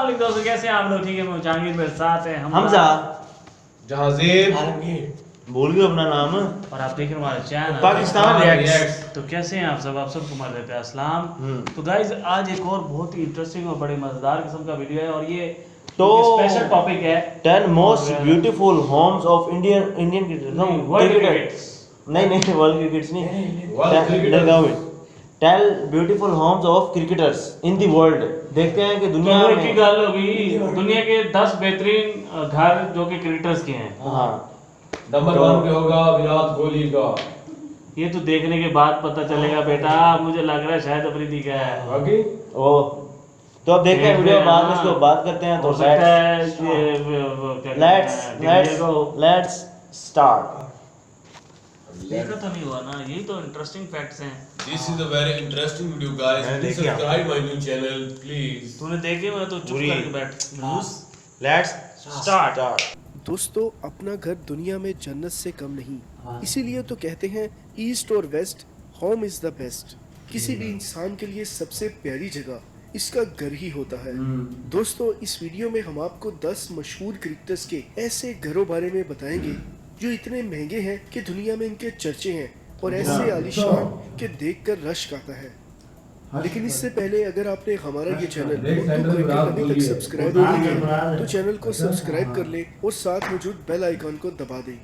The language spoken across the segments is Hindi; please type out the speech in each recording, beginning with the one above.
वालेकुम दोस्तों, कैसे हैं आप लोग? ठीक है, मैं जहांगीर, मेरे साथ है हमजा जहाजीर भूल गए अपना नाम। और आप देख रहे हैं हमारा चैनल पाकिस्तान रिएक्ट्स। तो कैसे हैं आप सब? आप सबको हमारे रहते हैं अस्सलाम। तो गाइज आज एक और बहुत ही इंटरेस्टिंग और बड़े मजेदार किस्म का वीडियो है और ये तो स्पेशल टॉपिक है 10 most beautiful Holmes of Indian cricketers. World cricket. नहीं वर्ल्ड क्रिकेट्स नहीं, World cricketers। 10 beautiful Holmes of cricketers in the world. देखते हैं कि दुनिया चलो एक ही में गल होगी, दुनिया के 10 बेहतरीन घर जो कि क्रिकेटर्स के हैं। हाँ नंबर 1 पे होगा विराट कोहली का। ये तो देखने के बाद पता चलेगा बेटा, मुझे लग रहा है शायद अफरीदी का है। बाकी ओ तो अब देखते हैं वीडियो बाद में इसको बात करते हैं। तो हो सकता है कि लेट्स स्टार्ट। देखा तो नहीं हुआ ना, यही तो इंटरेस्टिंग फैक्ट्स हैं। This is a very interesting video guys. मैंने Please देखी subscribe my new channel please. तूने देखे? मैं तो चुप पूरी। करके बैठ। Let's start. दोस्तों, अपना घर दुनिया में जन्नत से कम नहीं, इसीलिए तो कहते हैं ईस्ट और west, home is the best. किसी भी इंसान के लिए सबसे प्यारी जगह इसका घर ही होता है। दोस्तों, इस वीडियो में हम आपको 10 मशहूर क्रिकेटर्स के ऐसे घरों बारे में बताएंगे जो इतने महंगे हैं कि दुनिया में इनके चर्चे हैं और ऐसे आलीशान के देखकर रश्क आता है। लेकिन इससे पहले अगर आपने हमारा ये चैनल उर्दू क्रिकेट अभी तक सब्सक्राइब नहीं किया तो चैनल को सब्सक्राइब कर ले और साथ मौजूद बेल आइकॉन को दबा दें।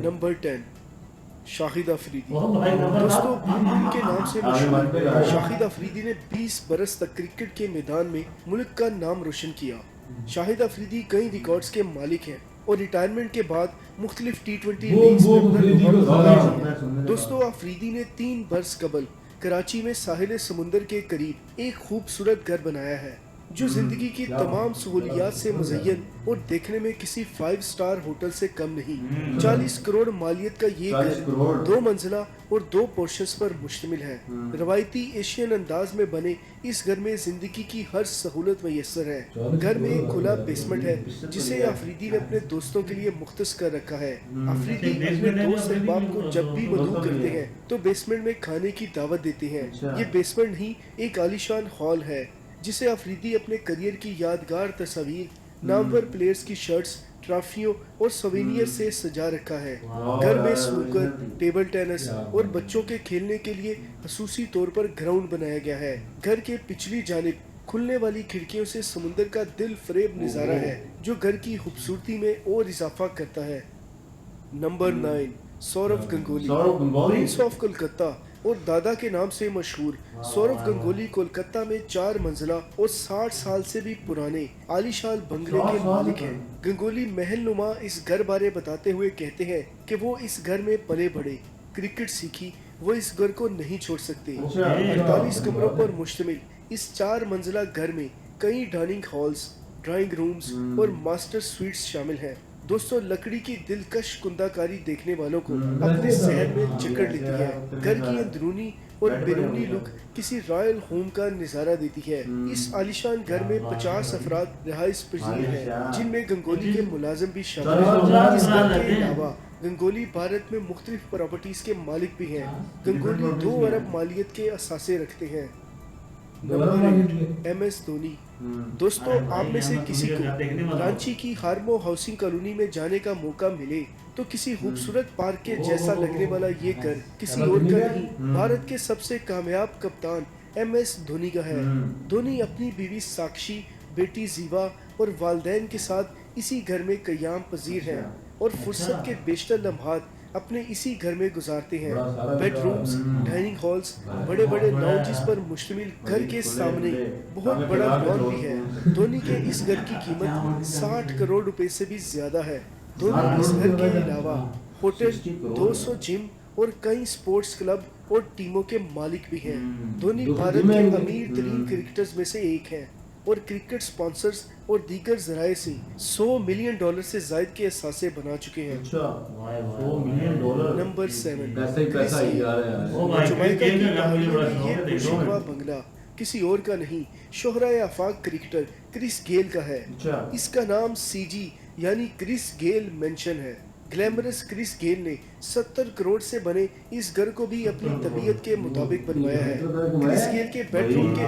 नंबर 10, शाहिद अफरीदी। दोस्तों, बुलबुल के नाम से मशहूर शाहिद अफरीदी ने 20 बरस तक क्रिकेट के मैदान में मुल्क का नाम रोशन किया। शाहिद अफरीदी कई रिकॉर्ड्स के मालिक हैं और रिटायरमेंट के बाद मुख्तलिफ T20 लीग्स में अपना मुकाबला किया। दोस्तों, अफरीदी ने 3 बरस कबल कराची में साहिल समुंदर के करीब एक खूबसूरत घर बनाया है जो जिंदगी की तमाम सहूलियात से मुज़य्यन और देखने में किसी 5 स्टार होटल से कम नहीं। 40 करोड़ मालियत का ये घर 2 मंजिला और 2 पोर्शंस पर मुश्तमिल है। रवायती एशियन अंदाज में बने इस घर में जिंदगी की हर सहूलत मैसर है। घर में एक खुला बेसमेंट है जिसे अफरीदी ने अपने दोस्तों के लिए मुख्तस कर रखा है। अफरीदी अपने दोस्त अहबाब को जब भी मदऊ करते हैं तो बेसमेंट में खाने की दावत देते हैं। ये बेसमेंट नहीं, एक आलीशान हॉल है जिसे अफरीदी अपने करियर की यादगार तस्वीर, नामवर प्लेयर्स की शर्ट्स, ट्रॉफियों और सोवेनियर से सजा रखा है। घर में स्नूकर, टेबल टेनिस और बच्चों के खेलने के लिए खसूसी तौर पर ग्राउंड बनाया गया है। घर के पिछली जानिब खुलने वाली खिड़कियों से समुंदर का दिल फरेब नज़ारा है जो घर की खूबसूरती में और इजाफा करता है। Number 9, Sourav Ganguly. Prince of Kolkata और दादा के नाम से मशहूर सौरव गंगोली कोलकाता में 4 मंजिला और 60 साल से भी पुराने आलीशान बंगले के मालिक हैं। गंगोली महल नुमा इस घर बारे बताते हुए कहते हैं कि वो इस घर में पले बढ़े, क्रिकेट सीखी, वो इस घर को नहीं छोड़ सकते। 48 कमरों पर मुश्तमिल इस 4 मंजिला घर में कई डाइनिंग हॉल्स, ड्राइंग रूम्स और मास्टर स्वीट्स शामिल हैं। दोस्तों, लकड़ी की दिलकश कुंदाकारी देखने वालों को अपने शहर में जकड़ लेती है। घर की अंदरूनी और बैरूनी लुक किसी रॉयल होम का नजारा देती है। इस आलिशान घर में 50 अफराद रिहाइश पजीर हैं जिनमें गंगोली के मुलाजिम भी शामिल हैं। इस घर के अलावा गंगोली भारत में मुख्तलिफ प्रॉपर्टीज के मालिक भी हैं। गंगोली 2 अरब मालियत के असासे रखते हैं। Number 8, MS Dhoni. दोस्तों, आप में से किसी को रांची की हार्मो हाउसिंग कॉलोनी में जाने का मौका मिले तो किसी खूबसूरत पार्क के जैसा लगने वाला ये घर किसी और का नहीं, भारत के सबसे कामयाब कप्तान MS धोनी का है। धोनी अपनी बीवी साक्षी, बेटी जीवा और वालदैन के साथ इसी घर में कयाम पजीर हैं और फुर्सत के बेशतर लम्हात अपने इसी घर में गुजारते हैं। बेडरूम्स, डाइनिंग हॉल्स, बड़े बड़े लाउंजेस पर मुश्तमिल घर के सामने बहुत बड़ा लॉन भी है। धोनी के इस घर की कीमत 60 करोड़ रुपए से भी ज्यादा है। धोनी इस घर के अलावा होटल, 200 जिम और कई स्पोर्ट्स क्लब और टीमों के मालिक भी हैं। धोनी भारत के अमीर तरीन क्रिकेटर्स में से एक है और क्रिकेट स्पॉन्सर्स और दीगर जराए से $100 मिलियन से जायद के असासे बना चुके हैं। नंबर 7, जमैका की कहानी में ये खुशनुमा बंगला किसी और का नहीं, शोहरा आफाक क्रिकेटर क्रिस गेल का है। इसका नाम CG यानी क्रिस गेल मेंशन है। ग्लैमरस क्रिस गेल ने 70 करोड़ से बने इस घर को भी अपनी तबीयत के मुताबिक बनवाया है। क्रिस गेल के बेडरूम के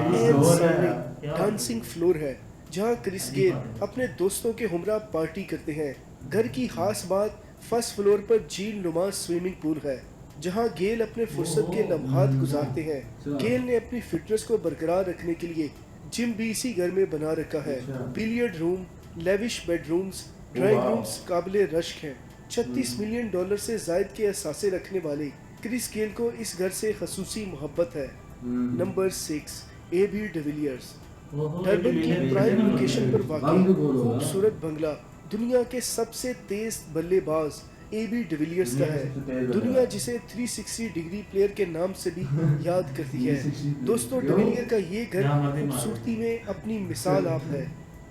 सामने डांसिंग फ्लोर है जहां क्रिस गेल अपने दोस्तों के हमरा पार्टी करते हैं। घर की खास बात फर्स्ट फ्लोर पर झील नुमा स्विमिंग पूल है, जहां गेल अपने फुर्सत के लम्हात गुजारते हैं। गेल ने अपनी फिटनेस को बरकरार रखने के लिए जिम भी इसी घर में बना रखा है। Billiard room, lavish bedrooms, drawing rooms काबिले रश्क हैं। $36 मिलियन से जायद के असासे रखने वाले क्रिस गेल को इस घर से खसूसी मोहब्बत है। Number 6, AB de Villiers. डरबन की प्राइम लोकेशन पर वाक़ई खूबसूरत बंगला दुनिया के सबसे तेज बल्लेबाज एबी डिविलियर्स का है। दुनिया जिसे 360 डिग्री प्लेयर के नाम से भी याद करती है। दोस्तों, डिविलियर का ये घर खूबसूरती में अपनी मिसाल आप है।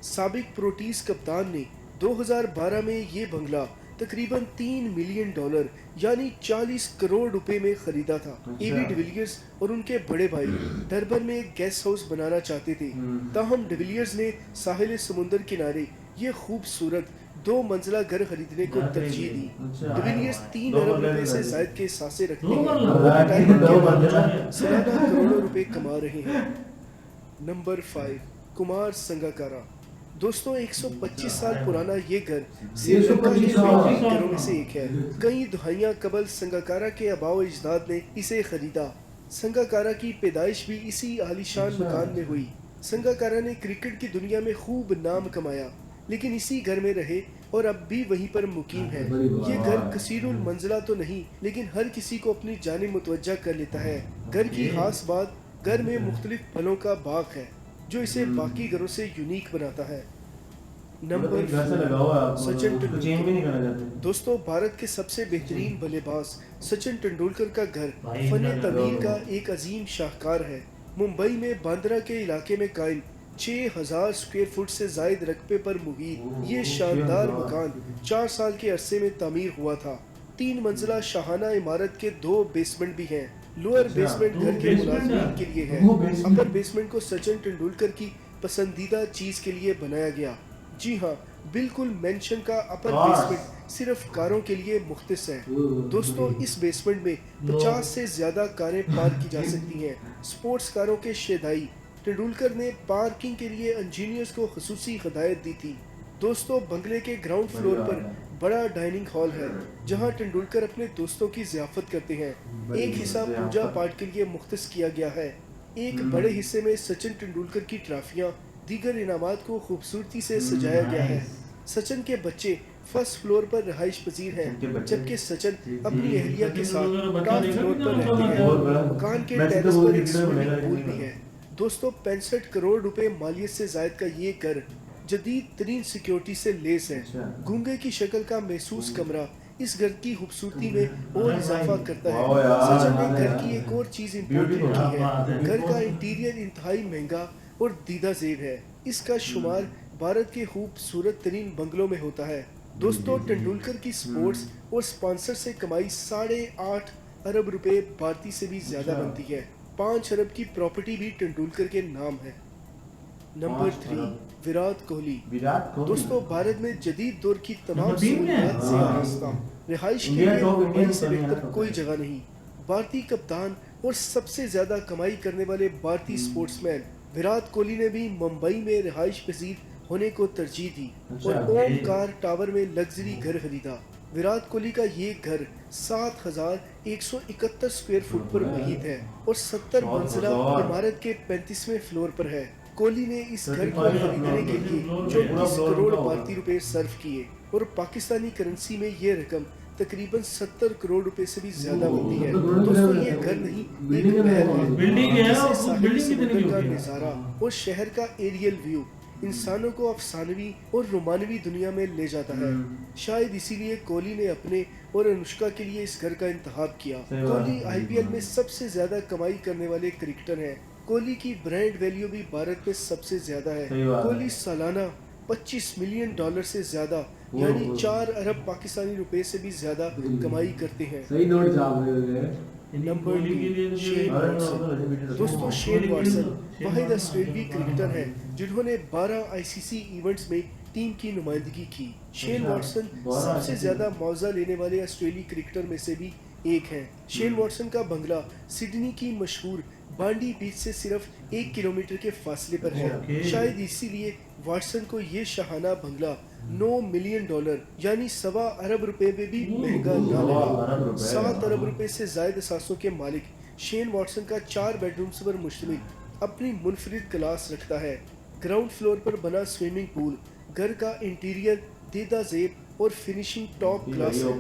साबिक प्रोटीज कप्तान ने 2012 में ये बंगला तकरीबन $3 मिलियन यानी 40 करोड़ रुपए में खरीदा था। एबी डिविलियर्स और उनके बड़े भाई डरबन में एक गेस्ट हाउस बनाना चाहते थे, ताहम डिविलियर्स ने साहिल समुंदर किनारे ये खूबसूरत 2 मंजिला घर खरीदने को तरजीह दी। डिविलियर्स 3 अरब रुपए से जायद के सासे रखते हैं और रिटायरमेंट के बावजूद सालाना करोड़ों रुपए कमा रहे हैं। नंबर 5, कुमार संगकारा। दोस्तों, 125 साल पुराना ये घर श्रीलंका के बेहतरीन घरों में से एक है। कई दहाइयां कबल संगकारा के आबाओ अजदाद ने इसे खरीदा। संगकारा की पैदाइश भी इसी आलीशान मकान में हुई। संगकारा ने क्रिकेट की दुनिया में खूब नाम कमाया, लेकिन इसी घर में रहे और अब भी वहीं पर मुकीम है। ये घर कसीरुल मंजिला तो नहीं, लेकिन हर किसी को अपनी जानिब मुतवज्जा कर लेता है। घर की खास बात घर में मुख्तलिफ फलों का बाग है, जो इसे बाकी घरों से यूनिक बनाता है। नंबर 4, सचिन तेंदुलकर। दोस्तों, भारत के सबसे बेहतरीन बल्लेबाज सचिन तेंदुलकर का घर फन तमीर का एक अजीम शाहकार है। मुंबई में बांद्रा के इलाके में कायम 6000 स्क्वायर फुट से जायद रकबे पर मुहीत ये शानदार मकान 4 साल के अरसे में तामीर हुआ था। 3 मंजिला शाहाना इमारत के 2 बेसमेंट भी हैं। लोअर बेसमेंट घर के मुलाजिमीन के लिए है। अपर बेसमेंट को सचिन तेंदुलकर की पसंदीदा चीज के लिए बनाया गया। जी हाँ, बिल्कुल मेंशन का अपर बेसमेंट सिर्फ कारों के लिए मुख्तस है। दोस्तों, इस बेसमेंट में 50 से ज्यादा कारें पार्क की जा सकती हैं। स्पोर्ट्स कारों के शेदाई तेंदुलकर ने पार्किंग के लिए इंजीनियर्स को खसूसी हिदायत दी थी। दोस्तों, बंगले के ग्राउंड फ्लोर पर बड़ा डाइनिंग हॉल है, जहां तेंदुलकर अपने दोस्तों की ज़ियाफत करते हैं। एक हिस्सा पूजा पाठ के लिए मुख्तस किया गया है। एक बड़े हिस्से में सचिन तेंदुलकर की ट्रॉफियां, दीगर इनामात को खूबसूरती से सजाया गया है। सचिन के बच्चे फर्स्ट फ्लोर पर रहाइश पजीर हैं, जबकि सचिन अपनी अहलिया के साथ टॉप फ्लोर पर रहते हैं। मकान के टेरेस पर एक स्विमिंग पूल भी है। दोस्तों, 65 करोड़ रुपए मालियत से जायद का ये घर जदीद तरीन सिक्योरिटी से लेस है। गूंगे की शक्ल का महसूस कमरा इस घर की खूबसूरती में और इजाफा करता है। सचिन ने घर की एक और चीज इम्पोर्टेंट की है। घर का इंटीरियर इंतहाई महंगा और दीदा जेब है। इसका शुमार भारत के खूबसूरत तरीन बंगलों में होता है। दोस्तों, तेंदुलकर की स्पोर्ट्स और स्पॉन्सर से कमाई 8.5 अरब रुपए भारतीय से भी ज्यादा बनती है। 5 अरब की प्रॉपर्टी भी तेंदुलकर के नाम है। नंबर 3, विराट कोहली। दोस्तों, भारत में जदीद दौर की तमाम सहूलियात से आरास्ता रिहाइश के लिए मुंबई से बेहतर कोई जगह नहीं। भारतीय कप्तान और सबसे ज्यादा कमाई करने वाले भारतीय स्पोर्ट्समैन विराट कोहली ने भी मुंबई में रिहाइश पजीर होने को तरजीह दी और ओमकार टावर में लग्जरी घर खरीदा। विराट कोहली का ये घर 7171 स्क्वायर फुट पर मुहीत है और 70 मंजिला इमारत के 35वें फ्लोर पर है। कोहली ने इस घर को खरीदने के लिए 34 करोड़ भारतीय रुपए सर्व किए और पाकिस्तानी करेंसी में ये रकम तकरीबन 70 करोड़ रुपए से भी ज्यादा बनती है। दोस्तों, ये घर नहीं, एक महल है जिसे साहिल समुंदर का नजारा और शहर का एरियल व्यू इंसानों को अफसानवी और रोमानवी दुनिया में ले जाता है। शायद इसीलिए कोहली ने अपने और अनुष्का के लिए इस घर का इंतखाब किया। कोहली IPL में सबसे ज्यादा कमाई करने वाले क्रिकेटर हैं। कोहली की ब्रांड वैल्यू भी भारत में सबसे ज्यादा है। कोहली सालाना $25 मिलियन से ज्यादा यानी 4 अरब पाकिस्तानी रुपए से भी ज्यादा कमाई करते हैं। Number 2, Shane Watson. दोस्तों, शेन वॉटसन वाहिद ऑस्ट्रेलियाई क्रिकेटर हैं जिन्होंने 12 ICC इवेंट्स में टीम की नुमाइंदगी की। शेन वॉटसन सबसे ज्यादा मुआवजा लेने वाले ऑस्ट्रेलियाई क्रिकेटर में से भी एक हैं। शेन वॉटसन का बंगला सिडनी की मशहूर बांडी बीच से सिर्फ 1 किलोमीटर के फासले पर है। शायद इसीलिए वाटसन को ये शाहाना बंगला $9 मिलियन यानी 1.25 अरब रुपए में भी महंगा ना लगा। 7 अरब रुपए से ज्यादा असासों के मालिक शेन वाटसन का 4 बेडरूम्स पर मुश्तमिल अपनी मुनफरिद क्लास रखता है। ग्राउंड फ्लोर पर बना स्विमिंग पूल घर का इंटीरियर देदा जेब और फिनिशिंग टॉप क्लास है।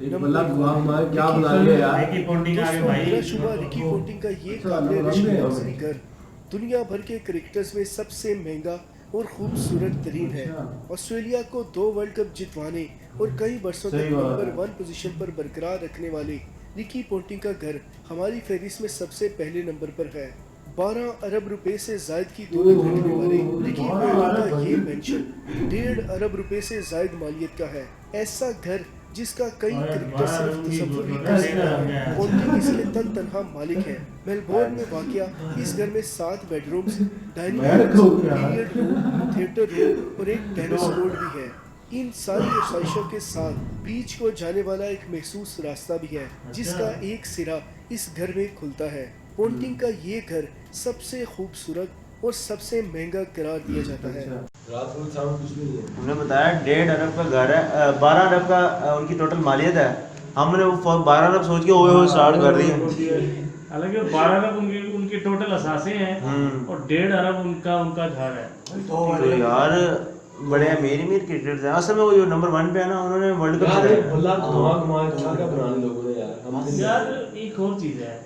क्या बना लिया यार। रिकी पोंटिंग आ गए भाई। बिला शुबा रिकी पोंटिंग का ये काबिल घर दुनिया भर के क्रिकेटर्स में सबसे महंगा और खूबसूरत तरीन है। ऑस्ट्रेलिया को 2 वर्ल्ड कप जितवाने और कई वर्षों तक नंबर 1 पोजीशन पर बरकरार रखने वाले रिकी पोंटिंग का घर हमारी फहरिस्त में सबसे पहले नंबर पर है। 12 अरब रुपए से जायद की दौलत रखने वाले रिकी पोंटिंग का ये मेंशन 1.5 अरब रुपए से जायद मालियत का है। ऐसा घर जिसका कई क्रिकेटर सिर्फ तसव्वुर भी कर सकते हैं। पोंटिंग इसके तनहा मालिक है। मेलबोर्न में वाक़िया इस घर में 7 bedrooms, dining room, billiard room, theatre room और एक टेनिस कोर्ट भी है। इन सारी आसाइशों के साथ बीच को जाने वाला एक महसूस रास्ता भी है जिसका एक सिरा इस घर में खुलता है। पोंटिंग का ये घर सबसे खूबसूरत और सबसे महंगा करार दिया जाता है। रात को साउंड कुछ नहीं है। हमने बताया 1.5 अरब का घर है, 12 अरब का उनकी टोटल मालियत है। हमने वो 12 अरब सोच के ओए ओए स्टार्ट कर दिए। हालांकि 12 अरब उनकी टोटल असासे हैं और 1.5 अरब उनका घर है। तो यार बड़े अमीर क्रिकेटर्स हैं। असल में वो जो नंबर 1 पे है ना, उन्होंने वर्ल्ड कप जीता है। बल्ला घुमा क्या बनाने लोगों ने यार। यार एक और चीज है,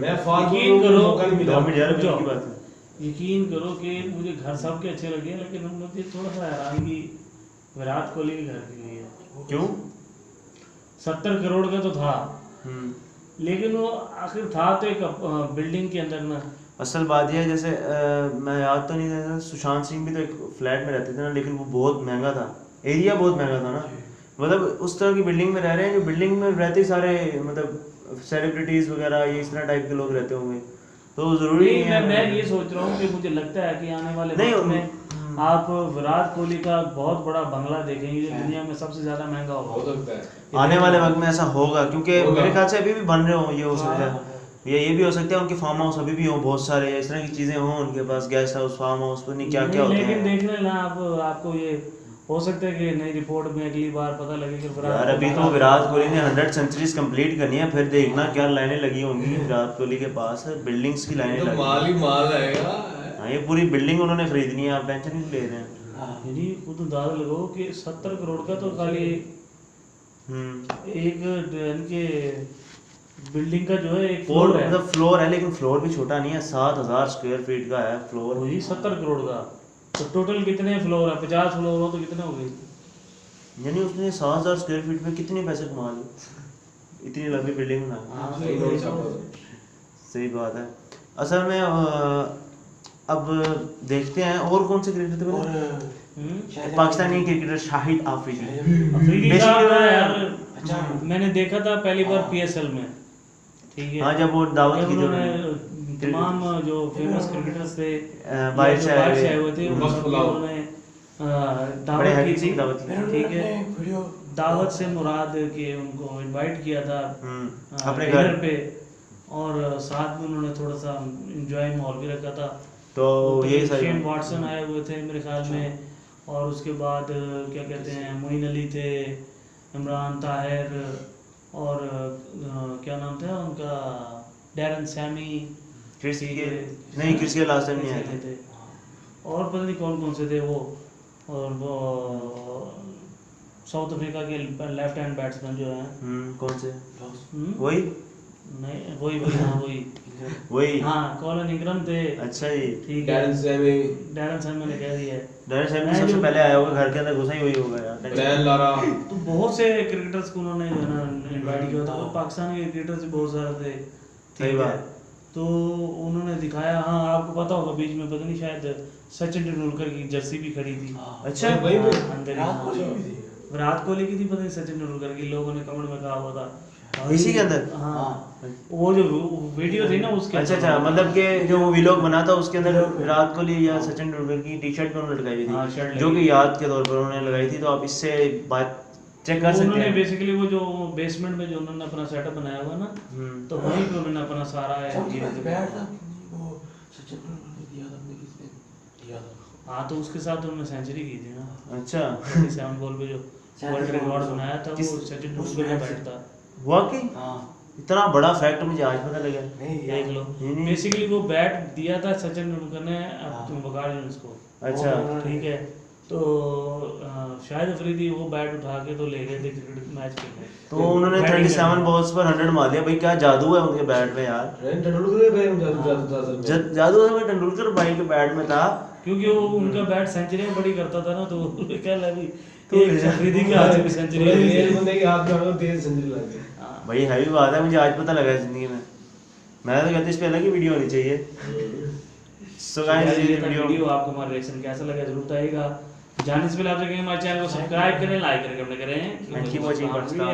मैं फालतू यकीन करो, मौका नहीं मिला। 2 मिनट यार की बात है। यकीन करो कि मुझे घर सबके अच्छे लगे, लेकिन मुझे थोड़ा सा हैरानगी विराट कोहली के घर की हुई है। क्यों? 70 करोड़ का तो था, लेकिन वो आखिर था तो एक बिल्डिंग के अंदर ना। असल बात यह है, जैसे मैं याद तो नहीं था, सुशांत सिंह भी तो एक फ्लैट में रहते थे ना, लेकिन वो बहुत महंगा था, एरिया बहुत महंगा था ना। मतलब उस तरह की बिल्डिंग में रह रहे हैं जो बिल्डिंग में रहते ही सारे मतलब सेलिब्रिटीज़ वगैरह ये इस तरह टाइप के लोग रहते होंगे, तो जरूरी नहीं है। मैं ये सोच रहा हूँ कि मुझे लगता है कि आने वाले वक्त में आप विराट कोहली का बहुत बड़ा बंगला देखेंगे जो दुनिया में सबसे ज्यादा महंगा हो होगा। सकता है आने वाले वक्त में ऐसा होगा, क्योंकि मेरे ख्याल से अभी भी बन रहे हो, ये हो सकता है, ये भी हो सकता है उनके फार्म हाउस अभी भी हो, बहुत सारे इस तरह की चीजें हों उनके पास, गेस्ट हाउस, फार्म हाउस, पता नहीं क्या क्या होते हैं। लेकिन देख लेना आपको ये हो सकता है कि नई रिपोर्ट में अगली बार पता लगे कि यार अभी तो विराट कोहली ने 100 सेंचुरीज कंप्लीट करनी है, फिर देखना क्या लाइनें लगी होंगी विराट कोहली के पास, बिल्डिंग्स की लाइनें तो लगी। माल ही माल आएगा। हाँ, ये पूरी बिल्डिंग उन्होंने खरीदनी है, आप टेंशन नहीं ले रहे हैं। यानी वो तो दादा लगाओ कि 70 करोड़ का तो खाली एक इनके बिल्डिंग का जो है एक फ्लोर है, मतलब फ्लोर है, लेकिन फ्लोर भी छोटा नहीं है, 7000 स्क्वायर फीट का है फ्लोर। वही 70 करोड़ का, तो टोटल कितने फ्लोर है? 50 फ्लोर हो तो कितने हो गए? यानी उसने 7000 स्क्वायर फीट में कितने पैसे कमा लिए, इतनी लंबी बिल्डिंग ना। सही बात है। असल में अब देखते हैं और कौन से क्रिकेटर थे। पाकिस्तानी क्रिकेटर शाहिद आफरीदी यार मैंने देखा था पहली बार PSL में, ठीक है। हाँ, जब वो दावत की उन्होंने तमाम जो फेमस क्रिकेटर्स थे बाहर से आए हुए थे, उन्होंने दावत की थी, ठीक है। दावत से मुराद के उनको इनवाइट किया था अपने घर पे, और साथ में उन्होंने थोड़ा सा एंजॉय माहौल भी रखा था। तो ये शेन वाटसन आए हुए थे मेरे ख्याल में, और उसके बाद क्या कहते हैं मोइन अली थे, इमरान ताहिर, और क्या नाम था उनका, डैरन सैमी, क्रिस के लास्ट टाइम नहीं आए थे, और पता नहीं कौन कौन से थे वो, और वो साउथ अफ्रीका के लेफ्ट हैंड बैट्समैन जो हैं। कौन से? वही नहीं, वही वही हाँ, कॉलन इंग्रम थे। अच्छा जी, ठीक है। डैरन सैमी ने कह दिया है, डैरन सैमी सबसे पहले आया होगा, घर के अंदर घुसा ही वही होगा यार। डैन लारा, तो बहुत से क्रिकेटर्स को उन्होंने जो है ना इनवाइट किया था, और पाकिस्तान के क्रिकेटर्स भी बहुत सारे थे। सही बात। तो उन्होंने दिखाया, हाँ आपको पता होगा बीच में पता नहीं शायद सचिन तेंदुलकर की जर्सी भी खड़ी थी। अच्छा, वही में अंदर विराट कोहली की थी, पता नहीं सचिन तेंदुलकर की, लोगों ने कमेंट में कहा हुआ था इसी के अंदर। हाँ, वो जो वीडियो थी ना उसके, अच्छा, मतलब कि जो वो व्लॉग बना था उसके अंदर विराट कोहली या सचिन तेंदुलकर की टी-शर्ट भी उन्होंने लगाई हुई थी, जो कि याद के तौर पर उन्होंने लगाई थी। तो आप इससे बात चेक कर सकते उन्होंने हैं। बेसिकली वो जो बेसमेंट में जो उन्होंने अपना सेटअप बनाया हुआ ना, तो वहीं पे उन्होंने अपना सारा हाँ, तो उसके साथ उन्होंने सेंचुरी की थी ना। अच्छा 37 बॉल पे जो वर्ल्ड रिकॉर्ड बनाया था वो सचिन तेंदुलकर का बैट था। वाकई हाँ, इतना बड़ा फैक्ट मुझे आज पता लगा। देख लो। नहीं। बेसिकली वो बैट दिया था सचिन तेंदुलकर ने, अब तुम बगा लो इसको। अच्छा ठीक है, तो शाहिद अफरीदी वो बैट उठा के तो ले गए थे क्रिकेट मैच खेलने। तो उन्होंने 37 बॉल्स पर 100 मार दिया भाई, क्या जादू है उनके बैट में यार। तेंदुलकर के बैट में जादू था असल में। जादू है तेंदुलकर भाई के बैट में था। क्योंकि वो उनका बैट सेंचुरी बड़ी करता था ना, तो क्या लगी एक अफरीदी के हाथ में सेंचुरी हो एक गई। बंदे के हाथ में आने तेज सेंचुरी लग गई। हाँ, भाई हैवी बात है, मुझे आज पता लगा जिंदगी में। मैं तो कहता इस पे अलग ही वीडियो होनी चाहिए। सो गाइस ये वीडियो आपको हमारा रिएक्शन कैसा लगा जरूर बताइएगा। जाने से पहले आप कहेंगे हमारे चैनल को सब्सक्राइब करें, लाइक करें, कमेंट करें। And keep watching Hotstar.